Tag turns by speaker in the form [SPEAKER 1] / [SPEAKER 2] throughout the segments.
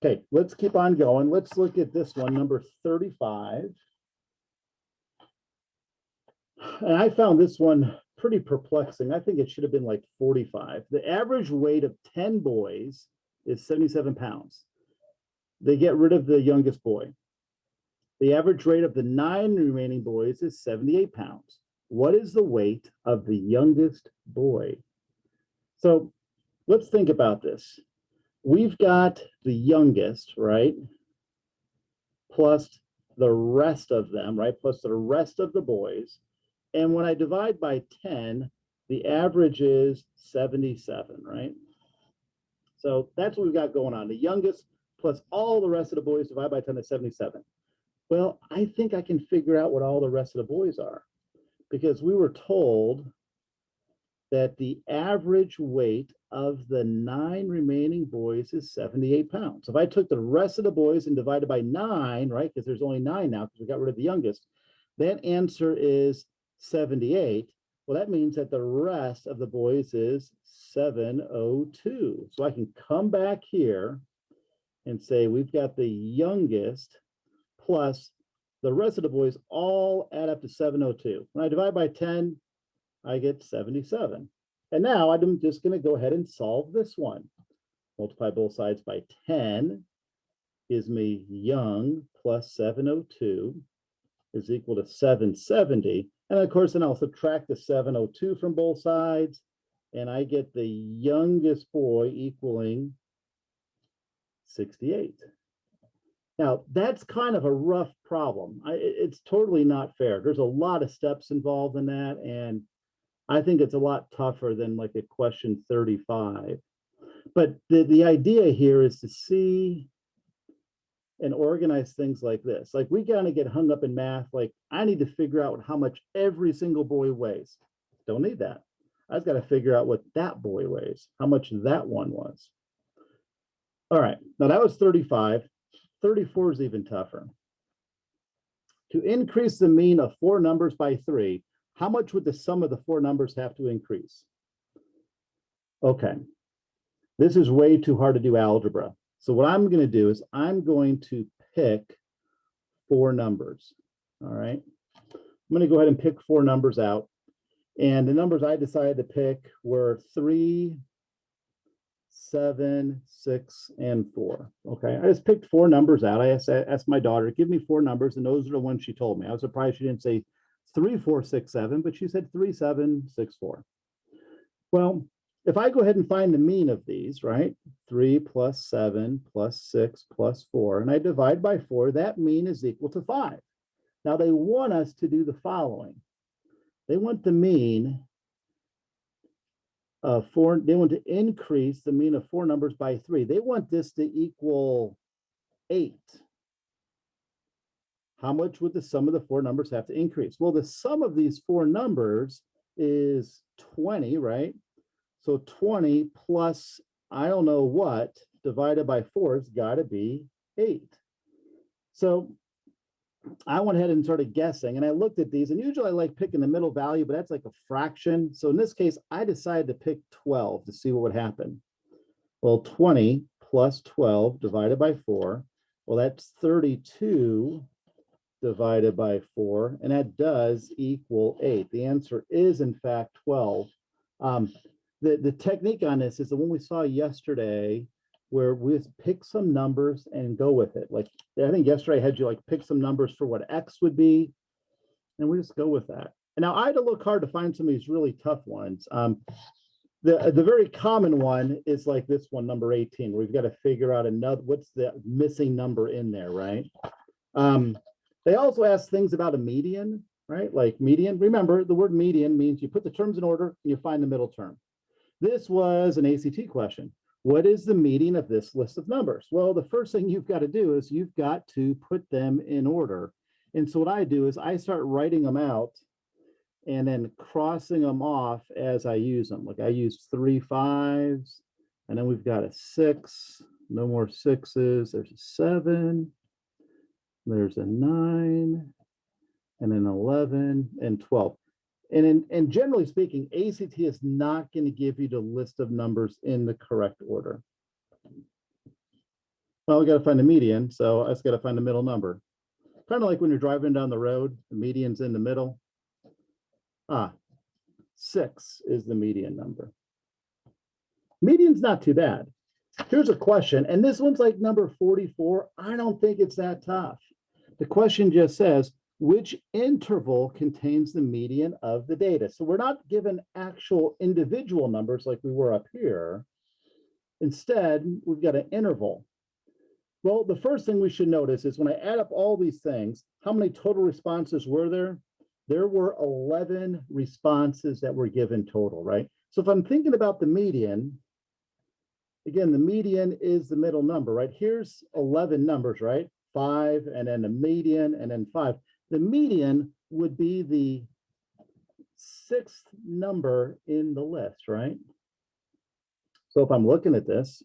[SPEAKER 1] Okay, let's keep on going. Let's look at this one, number 35. And I found this one pretty perplexing. I think it should have been like 45. The average weight of 10 boys is 77 pounds. They get rid of the youngest boy. The average weight of the 9 remaining boys is 78 pounds. What is the weight of the youngest boy? So let's think about this. We've got the youngest, right? Plus the rest of them, right? Plus the rest of the boys. And when I divide by 10, the average is 77, right? So that's what we've got going on. The youngest plus all the rest of the boys divided by 10 is 77. Well, I think I can figure out what all the rest of the boys are, because we were told that the average weight of the 9 remaining boys is 78 pounds. If I took the rest of the boys and divided by 9, right, because there's only 9 now because we got rid of the youngest, that answer is 78. Well, that means that the rest of the boys is 702. So I can come back here and say we've got the youngest plus the rest of the boys all add up to 702. When I divide by 10, I get 77. And now I'm just going to go ahead and solve this one. Multiply both sides by 10 gives me young plus 702 is equal to 770. And of course, then I'll subtract the 702 from both sides, and I get the youngest boy equaling 68. Now, that's kind of a rough problem. It's totally not fair. There's a lot of steps involved in that, and I think it's a lot tougher than like a question 35. But the idea here is to see and organize things like this. Like, we kind of get hung up in math. Like, I need to figure out how much every single boy weighs. Don't need that. I just got to figure out what that boy weighs, how much that one was. All right, now that was 35. 34 is even tougher. To increase the mean of 4 numbers by 3, how much would the sum of the 4 numbers have to increase? Okay, this is way too hard to do algebra. So what I'm going to do is I'm going to pick 4 numbers. All right, I'm going to go ahead and pick 4 numbers out. And the numbers I decided to pick were 3, 7, 6, and 4. Okay, I just picked 4 numbers out. I asked my daughter, give me 4 numbers, and those are the ones she told me. I was surprised she didn't say 3, 4, 6, 7, but she said 3, 7, 6, 4. Well, if I go ahead and find the mean of these, right? 3 plus 7 plus 6 plus 4, and I divide by 4, that mean is equal to 5. Now they want us to do the following. They want the mean of 4, they want to increase the mean of 4 numbers by 3. They want this to equal 8. How much would the sum of the 4 numbers have to increase? Well, the sum of these 4 numbers is 20, right? So 20 plus I don't know what divided by 4 has got to be 8. So I went ahead and started guessing, and I looked at these, and usually I like picking the middle value, but that's like a fraction. So in this case, I decided to pick 12 to see what would happen. Well, 20 plus 12 divided by 4, well, that's 32 divided by 4, and that does equal 8. The answer is, in fact, 12. The technique on this is the one we saw yesterday, where we just pick some numbers and go with it. Like, I think yesterday I had you like pick some numbers for what X would be, and we just go with that. And now I had to look hard to find some of these really tough ones. The very common one is like this one, number 18, where we've got to figure out another, what's the missing number in there, right? They also ask things about a median, right? Like median. Remember, the word median means you put the terms in order and you find the middle term. This was an ACT question. What is the median of this list of numbers? Well, the first thing you've got to do is you've got to put them in order. And so what I do is I start writing them out and then crossing them off as I use them. Like, I use 3 5s, and then we've got a 6, no more 6s. There's a 7, there's a 9, and then 11 and 12. And generally speaking, ACT is not going to give you the list of numbers in the correct order. Well, we got to find the median, so I just got to find the middle number. Kind of like when you're driving down the road, the median's in the middle. 6 is the median number. Median's not too bad. Here's a question, and this one's like number 44. I don't think it's that tough. The question just says, which interval contains the median of the data? So we're not given actual individual numbers like we were up here. Instead, we've got an interval. Well, the first thing we should notice is when I add up all these things, how many total responses were there? There were 11 responses that were given total, right? So if I'm thinking about the median, again, the median is the middle number, right? Here's 11 numbers, right? 5, and then the median, and then 5. The median would be the 6th number in the list, right? So if I'm looking at this,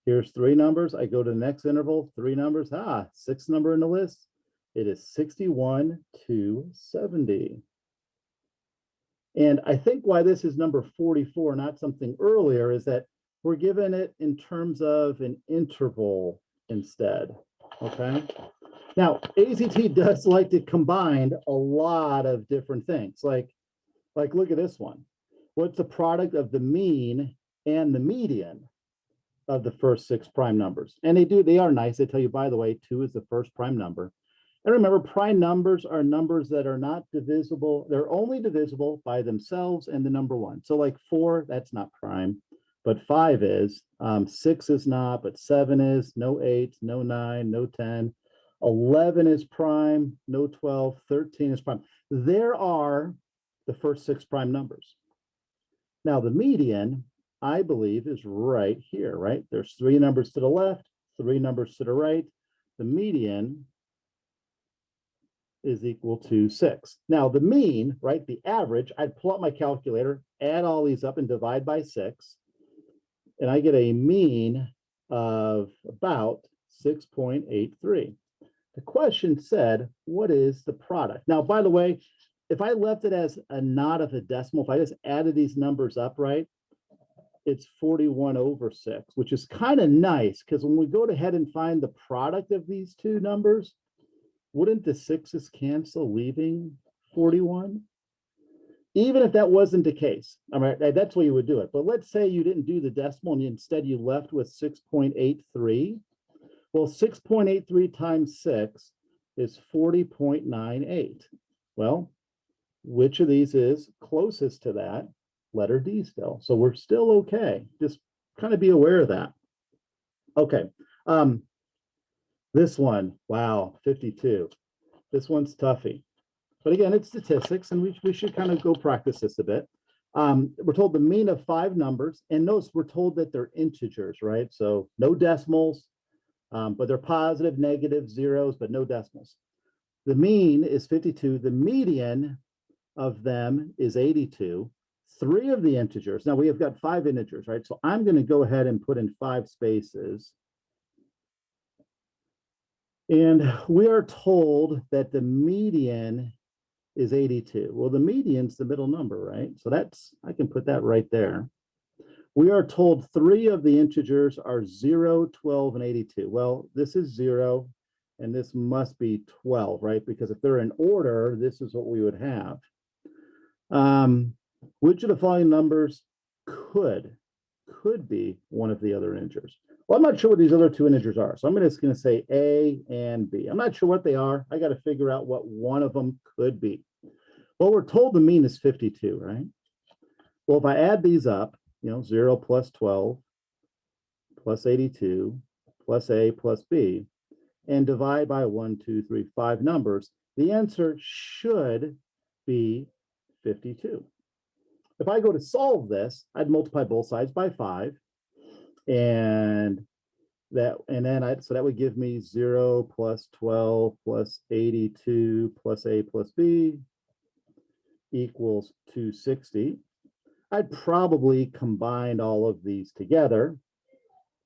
[SPEAKER 1] here's 3 numbers. I go to the next interval, 3 numbers. 6th number in the list. It is 61 to 70. And I think why this is number 44, not something earlier, is that we're given it in terms of an interval instead, okay? Now, AZT does like to combine a lot of different things. Like look at this one. What's the product of the mean and the median of the first 6 prime numbers? And they are nice. They tell you, by the way, 2 is the first prime number. And remember, prime numbers are numbers that are not divisible. They're only divisible by themselves and the number 1. So like 4, that's not prime, but 5 is. 6 is not, but 7 is. No 8, no 9, no 10. 11 is prime, no 12. 13 is prime. There are the first 6 prime numbers. Now the median, I believe, is right here, right? There's 3 numbers to the left, 3 numbers to the right. The median is equal to 6. Now the mean, right, the average, I'd pull out my calculator, add all these up and divide by 6, and I get a mean of about 6.83. The question said, what is the product? Now, by the way, if I left it as a not of a decimal, if I just added these numbers up, right, it's 41 over 6, which is kind of nice because when we go ahead and find the product of these two numbers, wouldn't the 6's cancel, leaving 41? Even if that wasn't the case, all right, that's why you would do it. But let's say you didn't do the decimal and instead you left with 6.83. Well, 6.83 times 6 is 40.98. Well, which of these is closest to that? Letter D still. So we're still okay. Just kind of be aware of that. Okay. This one, wow, 52. This one's toughy. But again, it's statistics, and we should kind of go practice this a bit. We're told the mean of 5 numbers, and notice we're told that they're integers, right? So no decimals, but they're positive, negative, zeros, but no decimals. The mean is 52. The median of them is 82. 3 of the integers. Now we have got 5 integers, right? So I'm going to go ahead and put in 5 spaces. And we are told that the median is 82. Well, the median's the middle number, right? So I can put that right there. We are told 3 of the integers are 0, 12, and 82. Well, this is 0, and this must be 12, right? Because if they're in order, this is what we would have. Which of the following numbers could be one of the other integers? Well, I'm not sure what these other 2 integers are. So I'm just going to say A and B. I'm not sure what they are. I got to figure out what one of them could be. Well, we're told the mean is 52, right? Well, if I add these up, 0 plus 12 plus 82 plus A plus B, and divide by 1, 2, 3, 5 numbers, the answer should be 52. If I go to solve this, I'd multiply both sides by 5, and so that would give me 0 plus 12 plus 82 plus A plus B equals 260. I'd probably combine all of these together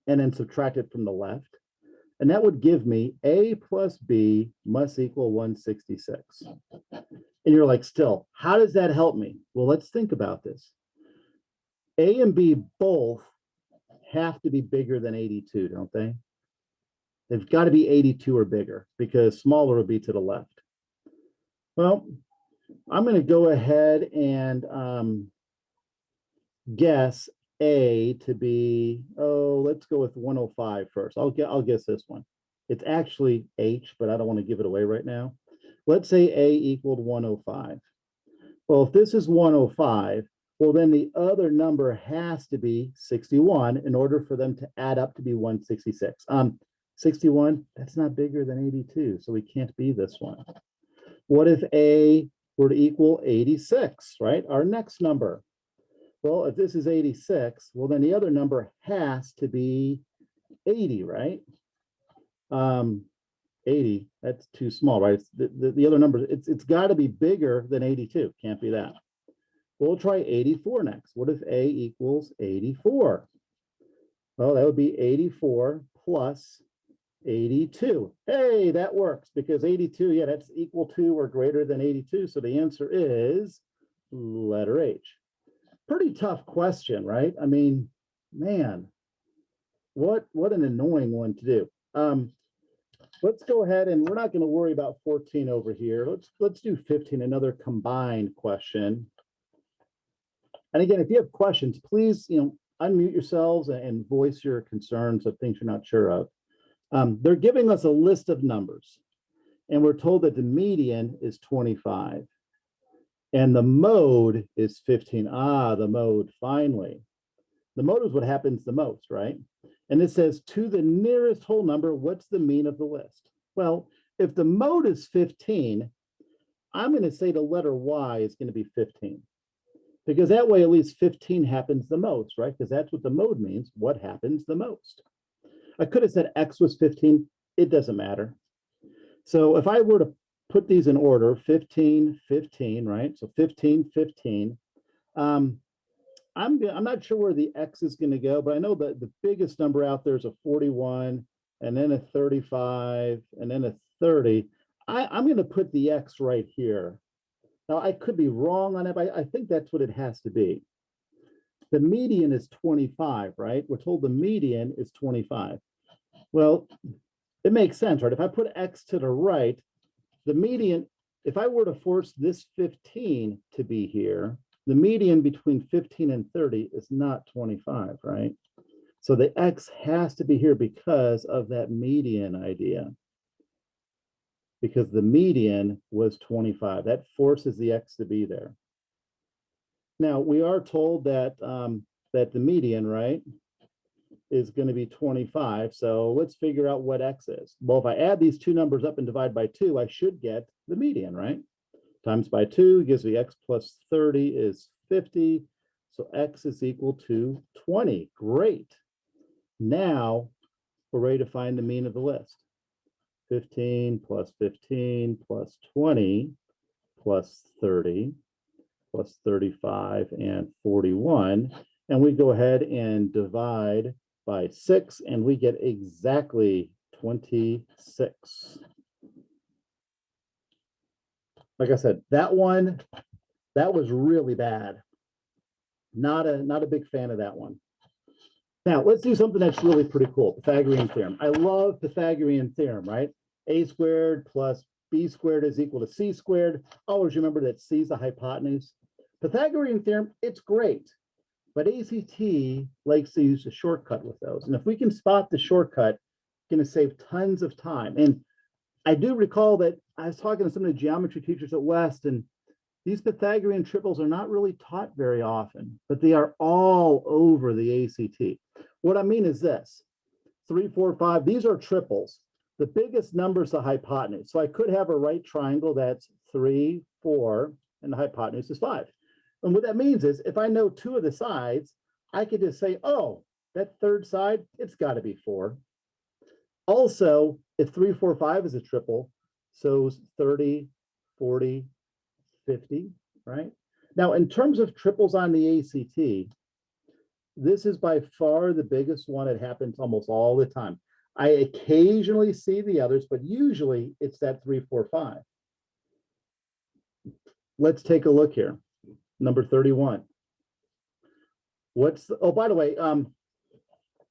[SPEAKER 1] and then subtract it from the left. And that would give me A plus B must equal 166. And you're like, still, how does that help me? Well, let's think about this. A and B both have to be bigger than 82, don't they? They've got to be 82 or bigger because smaller would be to the left. Well, I'm going to go ahead and guess A to be, oh, let's go with 105 first. I'll guess this one. It's actually H, but I don't want to give it away right now. Let's say A equaled 105. Well, if this is 105, well, then the other number has to be 61 in order for them to add up to be 166. 61, that's not bigger than 82, so we can't be this one. What if A were to equal 86, right? Our next number. Well, if this is 86, well, then the other number has to be 80, right? 80, that's too small, right? The other number, it's got to be bigger than 82. Can't be that. We'll try 84 next. What if A equals 84? Well, that would be 84 plus 82. Hey, that works because 82, yeah, that's equal to or greater than 82. So the answer is letter H. Pretty tough question, right? I mean, man, what an annoying one to do. Let's go ahead and we're not going to worry about 14 over here. Let's do 15, another combined question. And again, if you have questions, please, unmute yourselves and voice your concerns of things you're not sure of. They're giving us a list of numbers, and we're told that the median is 25, and the mode is 15. The mode, finally. The mode is what happens the most, right? And it says, to the nearest whole number, what's the mean of the list? Well, if the mode is 15, I'm going to say the letter Y is going to be 15. Because that way, at least 15 happens the most, right? Because that's what the mode means. What happens the most? I could have said X was 15. It doesn't matter. So if I were to put these in order, 15, 15, right? So 15, 15. I'm not sure where the X is going to go, but I know that the biggest number out there is a 41, and then a 35, and then a 30. I'm going to put the X right here. Now, I could be wrong on it, but I think that's what it has to be. The median is 25, right? We're told the median is 25. Well, it makes sense, right? If I put X to the right, the median, if I were to force this 15 to be here, the median between 15 and 30 is not 25, right? So the X has to be here because of that median idea. Because the median was 25. That forces the X to be there. Now, we are told that, that the median, right, is going to be 25. So let's figure out what X is. Well, if I add these two numbers up and divide by 2, I should get the median, right? Times by 2 gives me X plus 30 is 50. So X is equal to 20. Great. Now we're ready to find the mean of the list. 15 plus 15 plus 20 plus 30 plus 35 and 41. And we go ahead and divide by 6, and we get exactly 26. Like I said, that one, that was really bad. Not a big fan of that one. Now, let's do something that's really pretty cool, Pythagorean theorem. I love Pythagorean theorem, right? A squared plus B squared is equal to C squared. Always remember that C is the hypotenuse. Pythagorean theorem, it's great, but ACT likes to use a shortcut with those. And if we can spot the shortcut, it's going to save tons of time. And I do recall that I was talking to some of the geometry teachers at West, and these Pythagorean triples are not really taught very often, but they are all over the ACT. What I mean is this, 3, 4, 5, these are triples. The biggest number is the hypotenuse. So I could have a right triangle that's 3, 4, and the hypotenuse is 5. And what that means is if I know 2 of the sides, I could just say, oh, that third side, it's got to be 4. Also, if 3, 4, 5 is a triple, so 30, 40, 50, right? Now, in terms of triples on the ACT, this is by far the biggest one. It happens almost all the time. I occasionally see the others, but usually it's that 3, 4, 5. Let's take a look here. Number 31. Oh, by the way,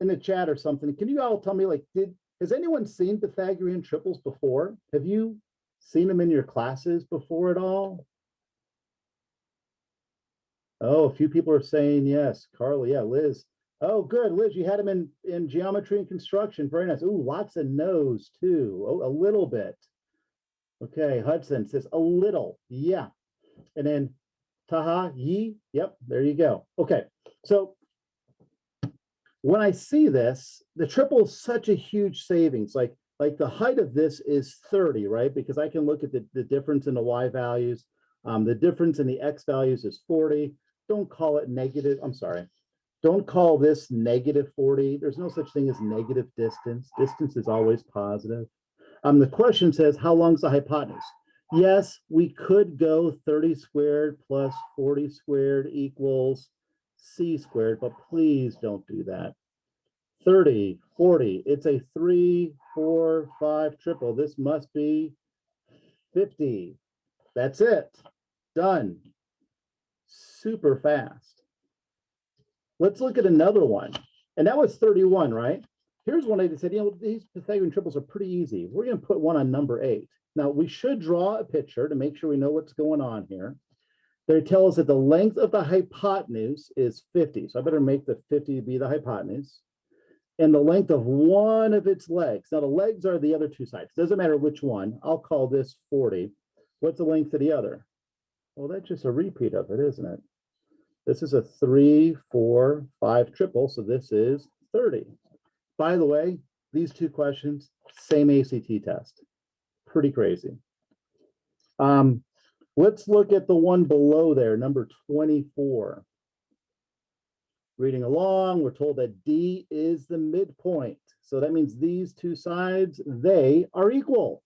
[SPEAKER 1] in the chat or something, can you all tell me, like, has anyone seen Pythagorean triples before? Have you seen them in your classes before at all? Oh, a few people are saying yes. Carly, yeah, Liz. Oh, good, Liz, you had them in geometry and construction. Very nice. Ooh, lots of no's too. Oh, a little bit. Okay, Hudson says a little. Yeah. And then Taha, Yi. Yep, there you go. Okay, so when I see this, the triple is such a huge savings. Like the height of this is 30, right? Because I can look at the difference in the Y values. The difference in the X values is 40. Don't call it negative. I'm sorry. Don't call this negative 40. There's no such thing as negative distance. Distance is always positive. The question says, how long is the hypotenuse? Yes, we could go 30 squared plus 40 squared equals C squared, but please don't do that. 30, 40, it's a 3, 4, 5 triple. This must be 50. That's it. Done. Super fast. Let's look at another one. And that was 31, right? Here's one I said, these Pythagorean triples are pretty easy. We're going to put one on number 8. Now, we should draw a picture to make sure we know what's going on here. They tell us that the length of the hypotenuse is 50. So I better make the 50 be the hypotenuse. And the length of one of its legs. Now, the legs are the other two sides. Doesn't matter which one. I'll call this 40. What's the length of the other? Well, that's just a repeat of it, isn't it? This is a 3, 4, 5 triple. So this is 30. By the way, these two questions, same ACT test. Pretty crazy. Let's look at the one below there, number 24. Reading along, we're told that D is the midpoint. So that means these two sides, they are equal.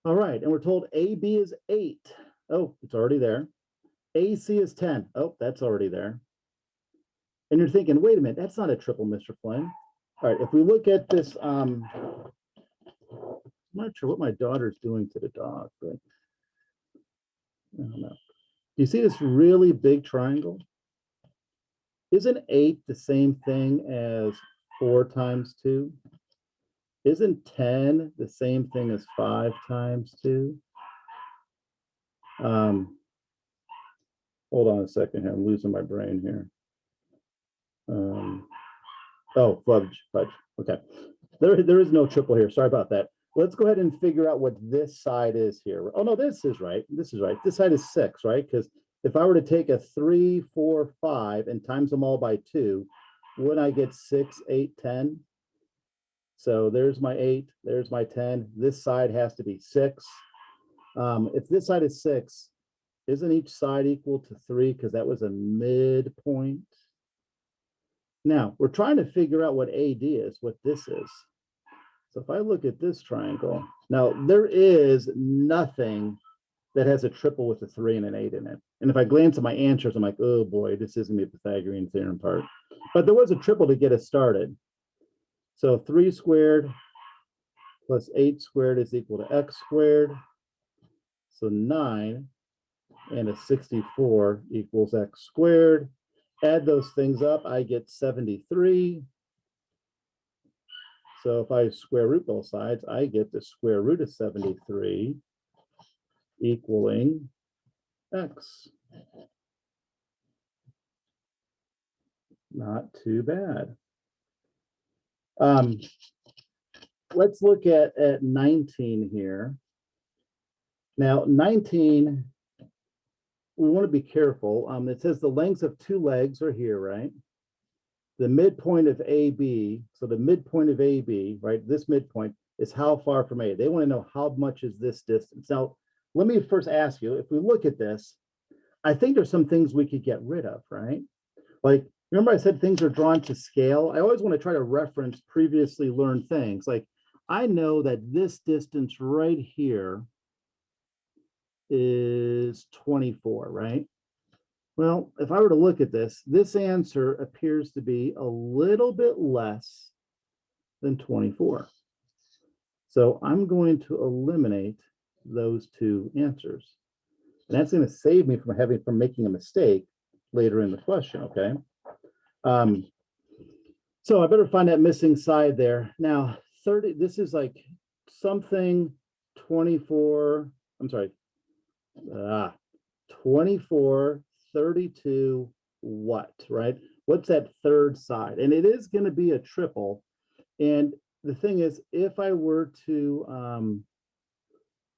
[SPEAKER 1] All right, and we're told AB is 8. Oh, it's already there. AC is 10. Oh, that's already there. And you're thinking, wait a minute, that's not a triple, Mr. Flynn. All right, if we look at this, I'm not sure what my daughter's doing to the dog, but I don't know. Do you see this really big triangle? Isn't 8 the same thing as 4 times 2? Isn't 10 the same thing as 5 times 2? Hold on a second here. I'm losing my brain here. Oh, fudge. Okay. There is no triple here. Sorry about that. Let's go ahead and figure out what this side is here. Oh, no, this is right. This is right. This side is 6, right? Because if I were to take a 3, 4, 5 and times them all by 2, wouldn't I get 6, 8, 10? So there's my 8, there's my 10. This side has to be 6. If this side is 6, isn't each side equal to 3 because that was a midpoint? Now, we're trying to figure out what AD is, what this is. So if I look at this triangle, now there is nothing that has a triple with a 3 and an 8 in it. And if I glance at my answers, I'm like, oh boy, this isn't the Pythagorean theorem part. But there was a triple to get us started. So 3 squared plus 8 squared is equal to x squared. So 9 and a 64 equals x squared. Add those things up, I get 73. So if I square root both sides, I get the square root of 73 equaling x. Not too bad. Let's look at 19 here. Now, 19, we want to be careful. It says the lengths of 2 legs are here, right? The midpoint of AB, so the midpoint of AB, right, this midpoint is how far from A. They want to know how much is this distance. Now, let me first ask you, if we look at this, I think there's some things we could get rid of, right? Like, remember I said things are drawn to scale? I always want to try to reference previously learned things. Like, I know that this distance right here is 24, right? Well, if I were to look at this, this answer appears to be a little bit less than 24. So I'm going to eliminate those 2 answers. And that's going to save me from making a mistake later in the question, okay? So I better find that missing side there. Now, 30, this is like something 24, I'm sorry, 24, 32, what, right? What's that third side? And it is going to be a triple. And the thing is, if I were to,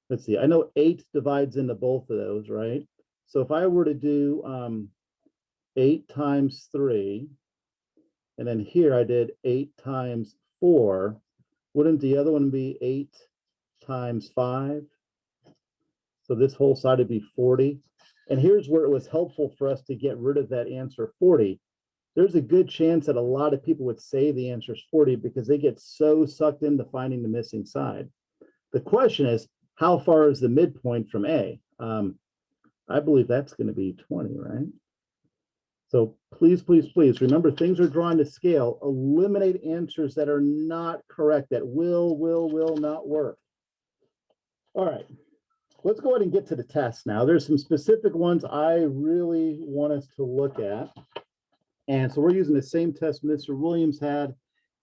[SPEAKER 1] let's see, I know 8 divides into both of those, right? So if I were to do 8 times 3, and then here I did 8 times 4, wouldn't the other one be 8 times 5? So this whole side would be 40. And here's where it was helpful for us to get rid of that answer 40. There's a good chance that a lot of people would say the answer is 40 because they get so sucked into finding the missing side. The question is, how far is the midpoint from A? I believe that's going to be 20, right? So please, please, please remember, things are drawn to scale. Eliminate answers that are not correct, that will not work. All right, let's go ahead and get to the test now. There's some specific ones I really want us to look at. And so we're using the same test Mr. Williams had.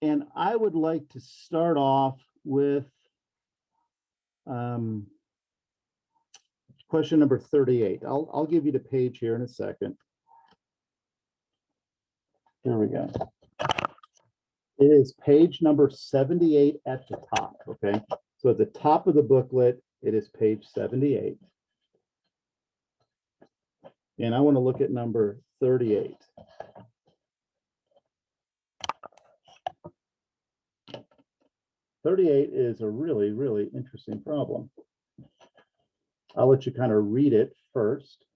[SPEAKER 1] And I would like to start off with question number 38. I'll give you the page here in a second. Here we go. It is page number 78 at the top, okay? So at the top of the booklet, it is page 78. And I want to look at number 38. "38 is a really, really interesting problem. I'll let you kind of read it first.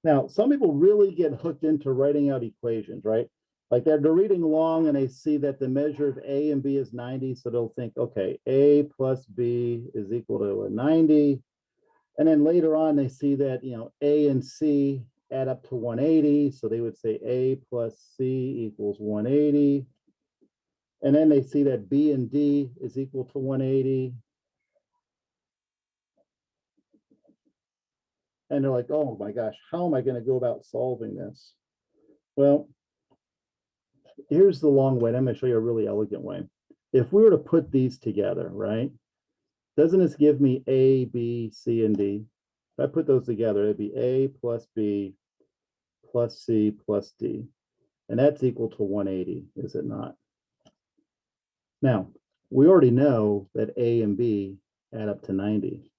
[SPEAKER 1] Now, some people really get hooked into writing out equations, right? Like they're reading along and they see that the measure of A and B is 90. So they'll think, okay, A plus B is equal to a 90. And then later on, they see that, you know, A and C add up to 180. So they would say A plus C equals 180. And then they see that B and D is equal to 180. And they're like, oh my gosh, how am I going to go about solving this? Well, here's the long way. I'm going to show you a really elegant way. If we were to put these together, right? Doesn't this give me A, B, C, and D? If I put those together, it'd be A plus B plus C plus D. And that's equal to 180, is it not? Now, we already know that A and B add up to 90.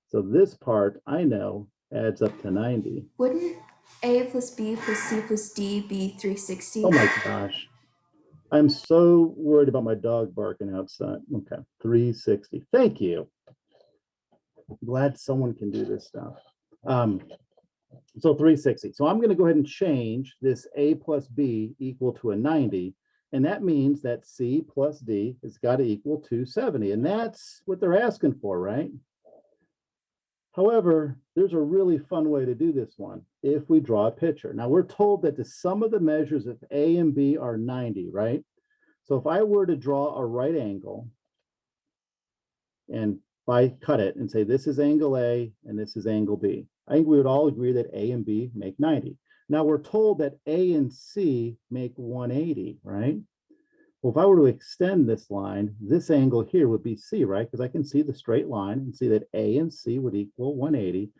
[SPEAKER 1] So this part, I know, adds up to 90.
[SPEAKER 2] Wouldn't A plus B plus C plus D be 360?
[SPEAKER 1] Oh my gosh. I'm so worried about my dog barking outside. Okay, 360. Thank you. I'm glad someone can do this stuff. So 360. So I'm going to go ahead and change this A plus B equal to a 90. And that means that C plus D has got to equal 270. And that's what they're asking for, right? However, there's a really fun way to do this one if we draw a picture. Now, we're told that the sum of the measures of A and B are 90, right? So if I were to draw a right angle, and if I cut it and say this is angle A and this is angle B, I think we would all agree that A and B make 90. Now, we're told that A and C make 180, right? Well, if I were to extend this line, this angle here would be C, right? Because I can see the straight line and see that A and C would equal 180.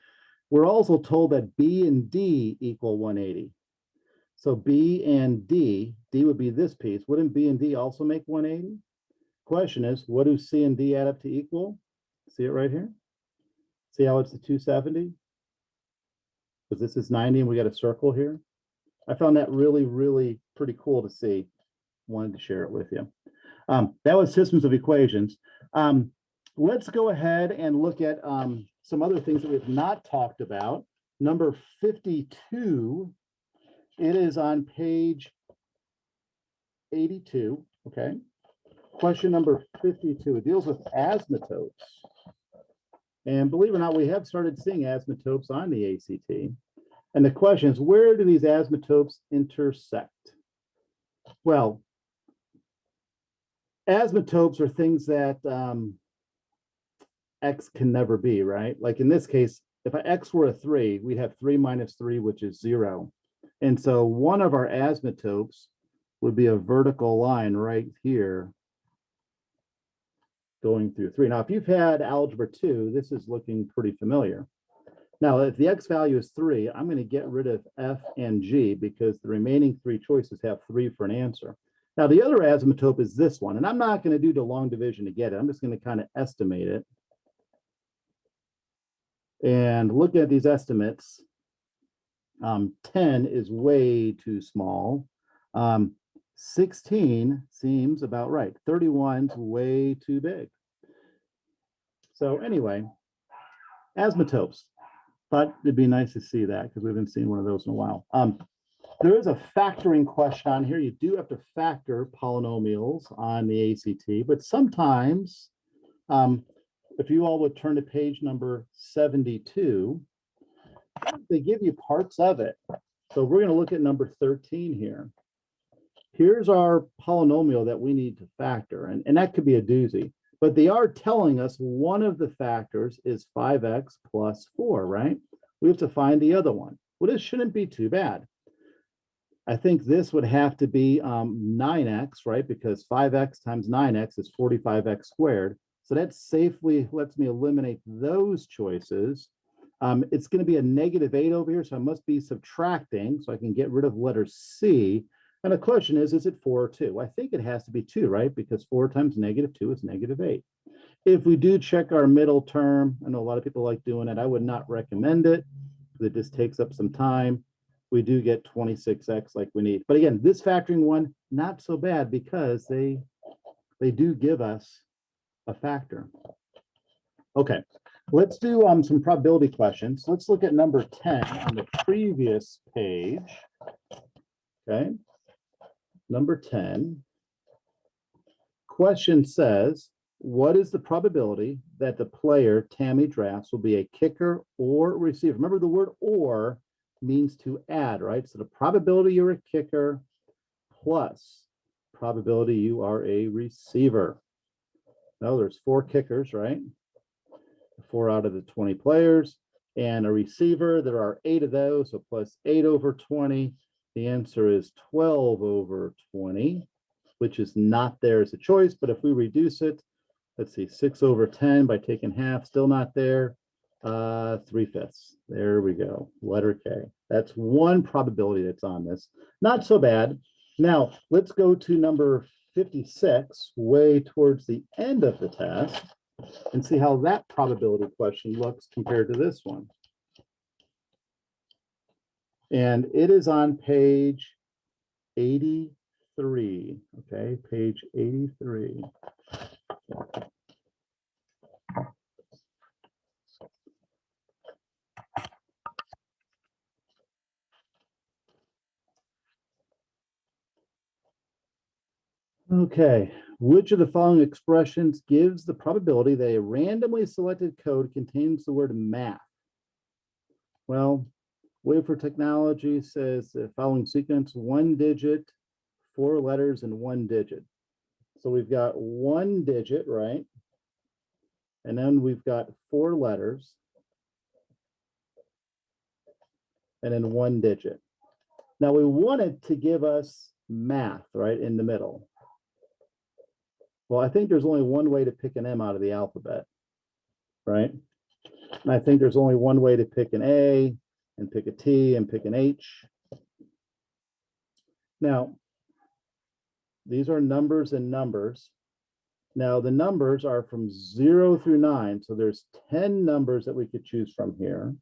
[SPEAKER 1] We're also told that B and D equal 180. So B and D would be this piece. Wouldn't B and D also make 180? Question is, what do C and D add up to equal? See it right here? See how it's the 270? Because this is 90 and we got a circle here. I found that really, really pretty cool to see. Wanted to share it with you. That was systems of equations. Let's go ahead and look at some other things that we've not talked about. Number 52, it is on page 82, okay? Question number 52, it deals with asymptotes. And believe it or not, we have started seeing asymptotes on the ACT. And the question is, where do these asymptotes intersect? Well, asymptotes are things that X can never be, right? Like in this case, if X were a 3, we'd have 3 minus 3, which is 0. And so one of our asymptotes would be a vertical line right here going through 3. Now, if you've had algebra 2, this is looking pretty familiar. Now, if the X value is 3, I'm going to get rid of F and G because the remaining 3 choices have 3 for an answer. Now, the other asymptote is this one, and I'm not going to do the long division to get it. I'm just going to kind of estimate it. And looking at these estimates, 10 is way too small. 16 seems about right. 31's way too big. So anyway, asymptotes. Thought it'd be nice to see that because we haven't seen one of those in a while. There is a factoring question on here. You do have to factor polynomials on the ACT, but sometimes, if you all would turn to page number 72, they give you parts of it. So we're going to look at number 13 here. Here's our polynomial that we need to factor, and that could be a doozy. But they are telling us one of the factors is 5x plus 4, right? We have to find the other one. Well, this shouldn't be too bad. I think this would have to be 9x, right? Because 5x times 9x is 45x squared. So that safely lets me eliminate those choices. It's going to be a -8 over here, so I must be subtracting, so I can get rid of letter C. And the question is it 4 or 2? I think it has to be 2, right? Because 4 times -2 is -8. If we do check our middle term, I know a lot of people like doing it. I would not recommend it because it just takes up some time. We do get 26x like we need. But again, this factoring one, not so bad because they do give us a factor. Okay, let's do some probability questions. Let's look at number 10 on the previous page. Okay. Number 10, question says, what is the probability that the player Tammy drafts will be a kicker or receiver? Remember the word or means to add, right? So the probability you're a kicker plus probability you are a receiver. Now there's 4 kickers, right? 4 out of the 20 players. And a receiver, there are 8 of those, so plus 8 over 20. The answer is 12 over 20, which is not there as a choice. But if we reduce it, let's see, 6 over 10 by taking half, still not there. 3/5. There we go. Letter K. That's one probability that's on this. Not so bad. Now, let's go to number 56, way towards the end of the test, and see how that probability question looks compared to this one. And it is on page 83, okay, page 83. Okay, which of the following expressions gives the probability that a randomly selected code contains the word math? Well, Wait for Technology says the following sequence, 1 digit, 4 letters, and 1 digit. So we've got 1 digit, right? And then we've got 4 letters, and then 1 digit. Now we wanted to give us math, right, in the middle. Well, I think there's only one way to pick an M out of the alphabet, right? And I think there's only one way to pick an A and pick a T and pick an H. Now, these are numbers and numbers. Now, the numbers are from 0 through 9. So there's 10 numbers that we could choose from here,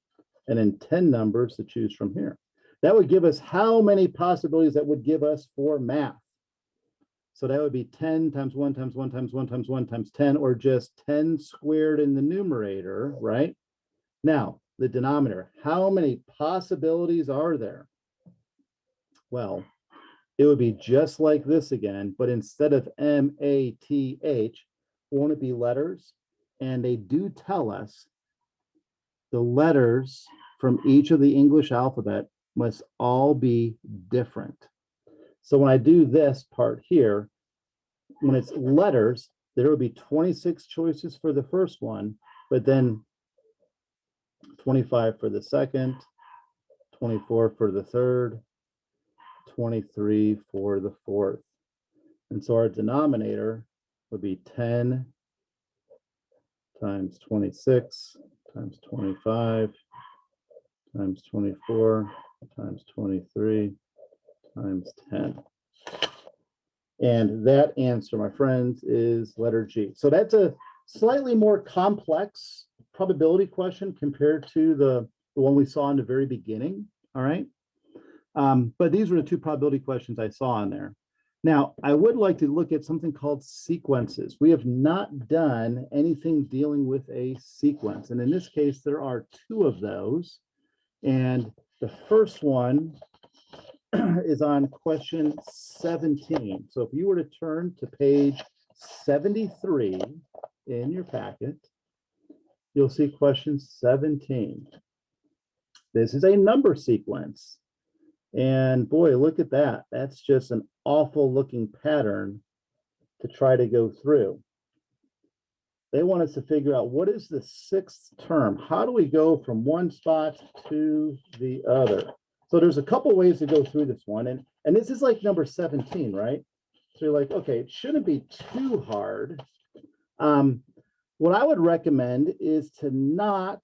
[SPEAKER 1] and then 10 numbers to choose from here. That would give us how many possibilities that would give us for math? So that would be 10 times 1 times 1 times 1 times 1 times 10, or just 10 squared in the numerator, right? Now, the denominator, how many possibilities are there? Well, it would be just like this again, but instead of M-A-T-H, won't it be letters? And they do tell us the letters from each of the English alphabet must all be different. So when I do this part here, when it's letters, there will be 26 choices for the first one but then 25 for the second, 24 for the third, 23 for the fourth. And so our denominator would be 10 times 26 times 25 times 24 times 23 times 10. And that answer, my friends, is letter G. So that's a slightly more complex probability question compared to the one we saw in the very beginning. All right. But these were the two probability questions I saw in there. Now, I would like to look at something called sequences. We have not done anything dealing with a sequence. And in this case, there are two of those. And the first one is on question 17. So if you were to turn to page 73 in your packet, you'll see question 17. This is a number sequence. And boy, look at that. That's just an awful looking pattern to try to go through. They want us to figure out what is the sixth term? How do we go from one spot to the other? So there's a couple ways to go through this one. And this is like number 17, right? So you're like, okay, it shouldn't be too hard. What I would recommend is to not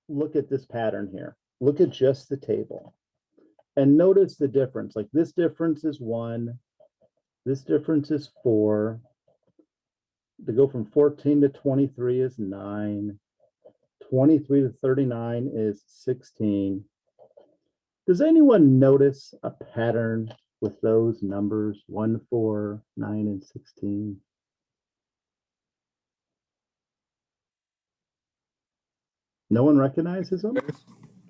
[SPEAKER 1] look at this pattern here. Look at just the table. And notice the difference. Like this difference is 1. This difference is 4. To go from 14 to 23 is 9. 23 to 39 is 16. Does anyone notice a pattern with those numbers, 1, 4, 9, and 16? No one recognizes them?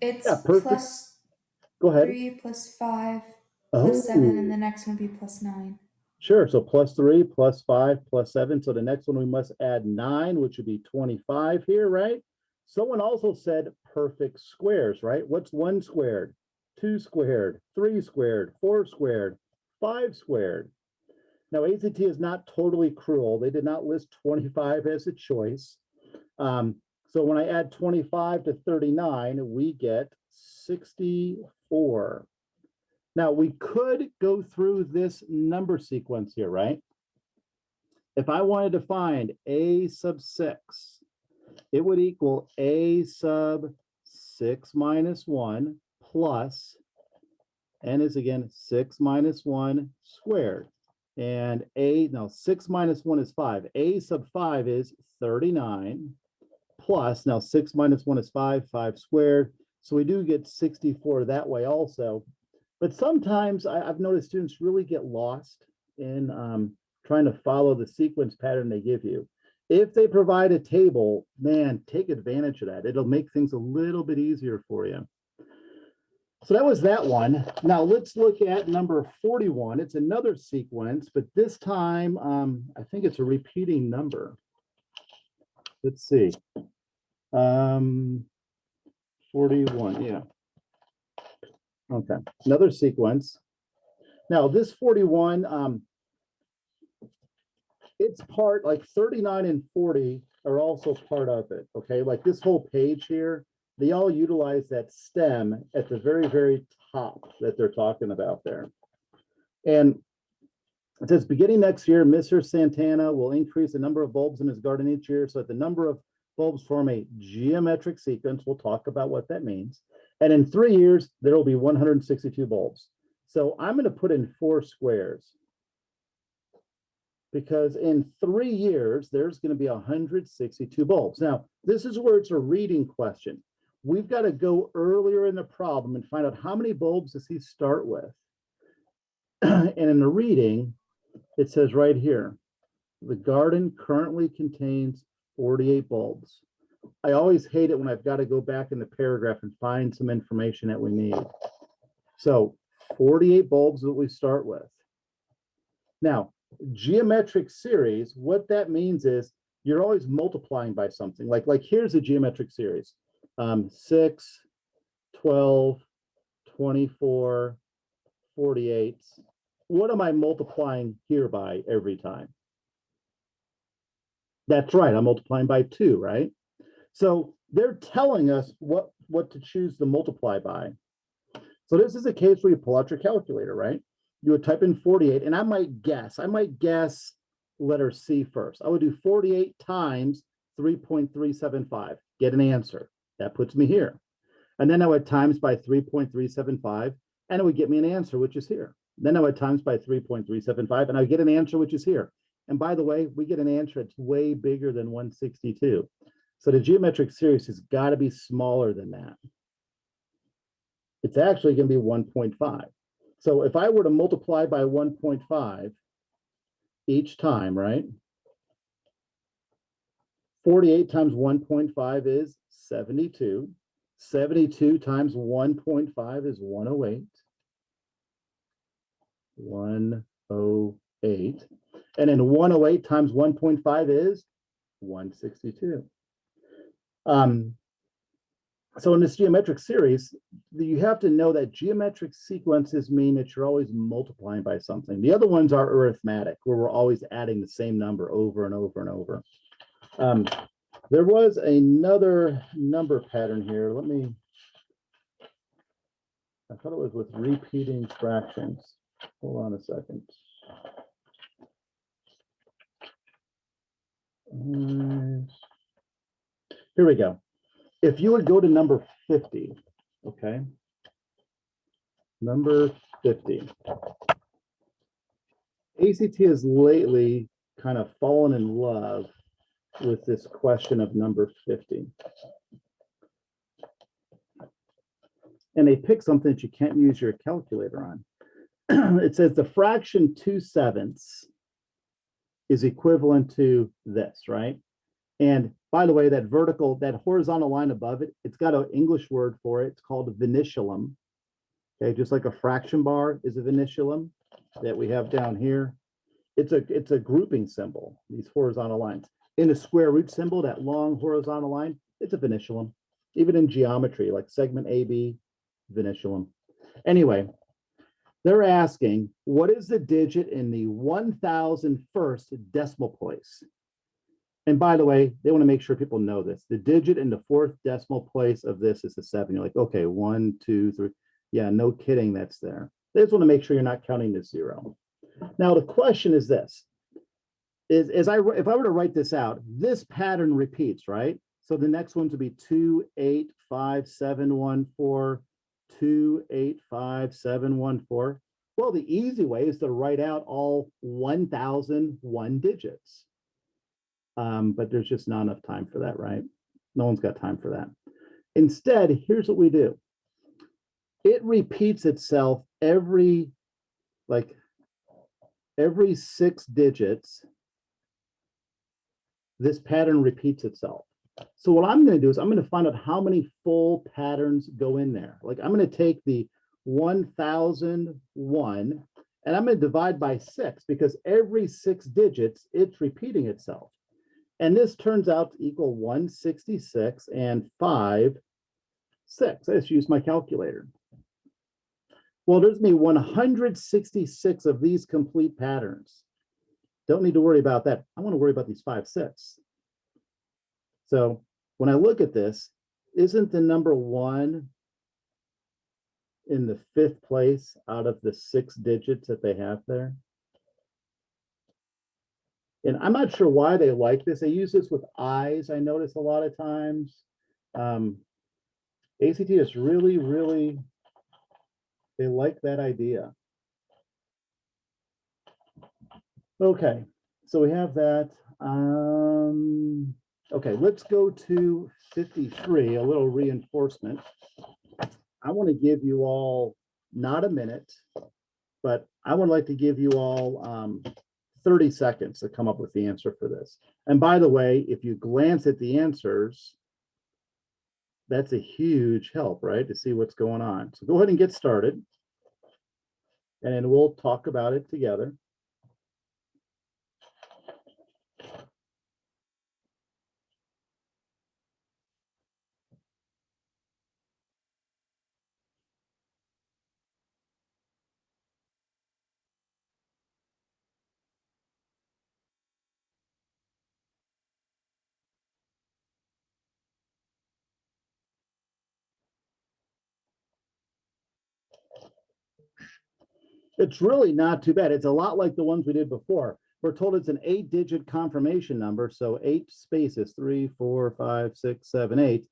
[SPEAKER 2] It's
[SPEAKER 1] Yeah, perfect.
[SPEAKER 2] plus
[SPEAKER 1] Go ahead.
[SPEAKER 2] 3, plus 5, plus 7,
[SPEAKER 1] Oh,
[SPEAKER 2] and the next one would be plus 9.
[SPEAKER 1] sure. So plus 3, plus 5, plus 7. So the next one we must add 9, which would be 25 here, right? Someone also said perfect squares, right? What's 1 squared, 2 squared, 3 squared, 4 squared, 5 squared? Now, ACT is not totally cruel. They did not list 25 as a choice. So when I add 25 to 39, we get 64. Now, we could go through this number sequence here, right? If I wanted to find a sub 6, it would equal a sub 6 minus 1 plus, n is again 6 minus 1 squared. And now 6 minus 1 is 5. A sub 5 is 39 plus, now 6 minus 1 is 5, 5 squared. So we do get 64 that way also. But sometimes I've noticed students really get lost in trying to follow the sequence pattern they give you. If they provide a table, man, take advantage of that. It'll make things a little bit easier for you. So that was that one. Now let's look at number 41. It's another sequence, but this time I think it's a repeating number. Let's see. 41, yeah. Okay, another sequence. Now this 41, it's part, like 39 and 40 are also part of it, okay? Like this whole page here, they all utilize that stem at the very, very top that they're talking about there. And it says, beginning next year, Mr. Santana will increase the number of bulbs in his garden each year so that the number of bulbs form a geometric sequence. We'll talk about what that means. And in 3 years, there will be 162 bulbs. So I'm going to put in 4 squares, because in 3 years, there's going to be 162 bulbs. Now, this is where it's a reading question. We've got to go earlier in the problem and find out how many bulbs does he start with. And in the reading, it says right here, the garden currently contains 48 bulbs. I always hate it when I've got to go back in the paragraph and find some information that we need. So 48 bulbs that we start with. Now, geometric series, what that means is you're always multiplying by something. Like here's a geometric series. 6, 12, 24, 48. What am I multiplying here by every time? That's right. I'm multiplying by 2, right? So they're telling us what to choose to multiply by. So this is a case where you pull out your calculator, right? You would type in 48, and I might guess letter C first. I would do 48 times 3.375, get an answer. That puts me here. And then I would times by 3.375, and it would get me an answer, which is here. Then I would times by 3.375, and I would get an answer, which is here. And by the way, we get an answer that's way bigger than 162. So the geometric series has got to be smaller than that. It's actually going to be 1.5. So if I were to multiply by 1.5 each time, right? 48 times 1.5 is 72. 72 times 1.5 is 108. 108. And then 108 times 1.5 is 162. So in this geometric series, you have to know that geometric sequences mean that you're always multiplying by something. The other ones are arithmetic, where we're always adding the same number over and over and over. There was another number pattern here. I thought it was with repeating fractions. Hold on a second. Here we go. If you would go to number 50, okay? Number 50. ACT has lately kind of fallen in love with this question of number 50. And they pick something that you can't use your calculator on. It says the fraction 2/7 is equivalent to this, right? And by the way, that horizontal line above it, it's got an English word for it. It's called a viniciulum. Okay, just like a fraction bar is a viniciulum that we have down here. It's a grouping symbol, these horizontal lines. In the square root symbol, that long horizontal line, it's a viniciulum. Even in geometry, like segment AB, viniciulum. Anyway, they're asking, what is the digit in the 1001st decimal place? And by the way, they want to make sure people know this. The digit in the 4th decimal place of this is a 7. You're like, okay, 1, 2, 3. Yeah, no kidding, that's there. They just want to make sure you're not counting to 0. Now, the question is this. If I were to write this out, this pattern repeats, right? So the next ones would be 2, 8, 5, 7, 1, 4, 2, 8, 5, 7, 1, 4. Well, the easy way is to write out all 1001 digits. But there's just not enough time for that, right? No one's got time for that. Instead, here's what we do. It repeats itself every 6 digits. This pattern repeats itself. So what I'm going to do is I'm going to find out how many full patterns go in there. Like I'm going to take the 1001 and I'm going to divide by 6 because every 6 digits, it's repeating itself. And this turns out to equal 166 and 5, 6. I just used my calculator. Well, there's me 166 of these complete patterns. Don't need to worry about that. I want to worry about these 5, 6. So when I look at this, isn't the number 1 in the 5th place out of the 6 digits that they have there? And I'm not sure why they like this. They use this with eyes, I notice a lot of times. ACT is really, they like that idea. Okay, so we have that. Okay, let's go to 53, a little reinforcement. I want to give you all, not a minute, but I would like to give you all 30 seconds to come up with the answer for this. And by the way, if you glance at the answers, that's a huge help, right? To see what's going on. So go ahead and get started. And then we'll talk about it together. It's really not too bad. It's a lot like the ones we did before. We're told it's an 8-digit confirmation number. So 8 spaces, 3, 4, 5, 6, 7, 8.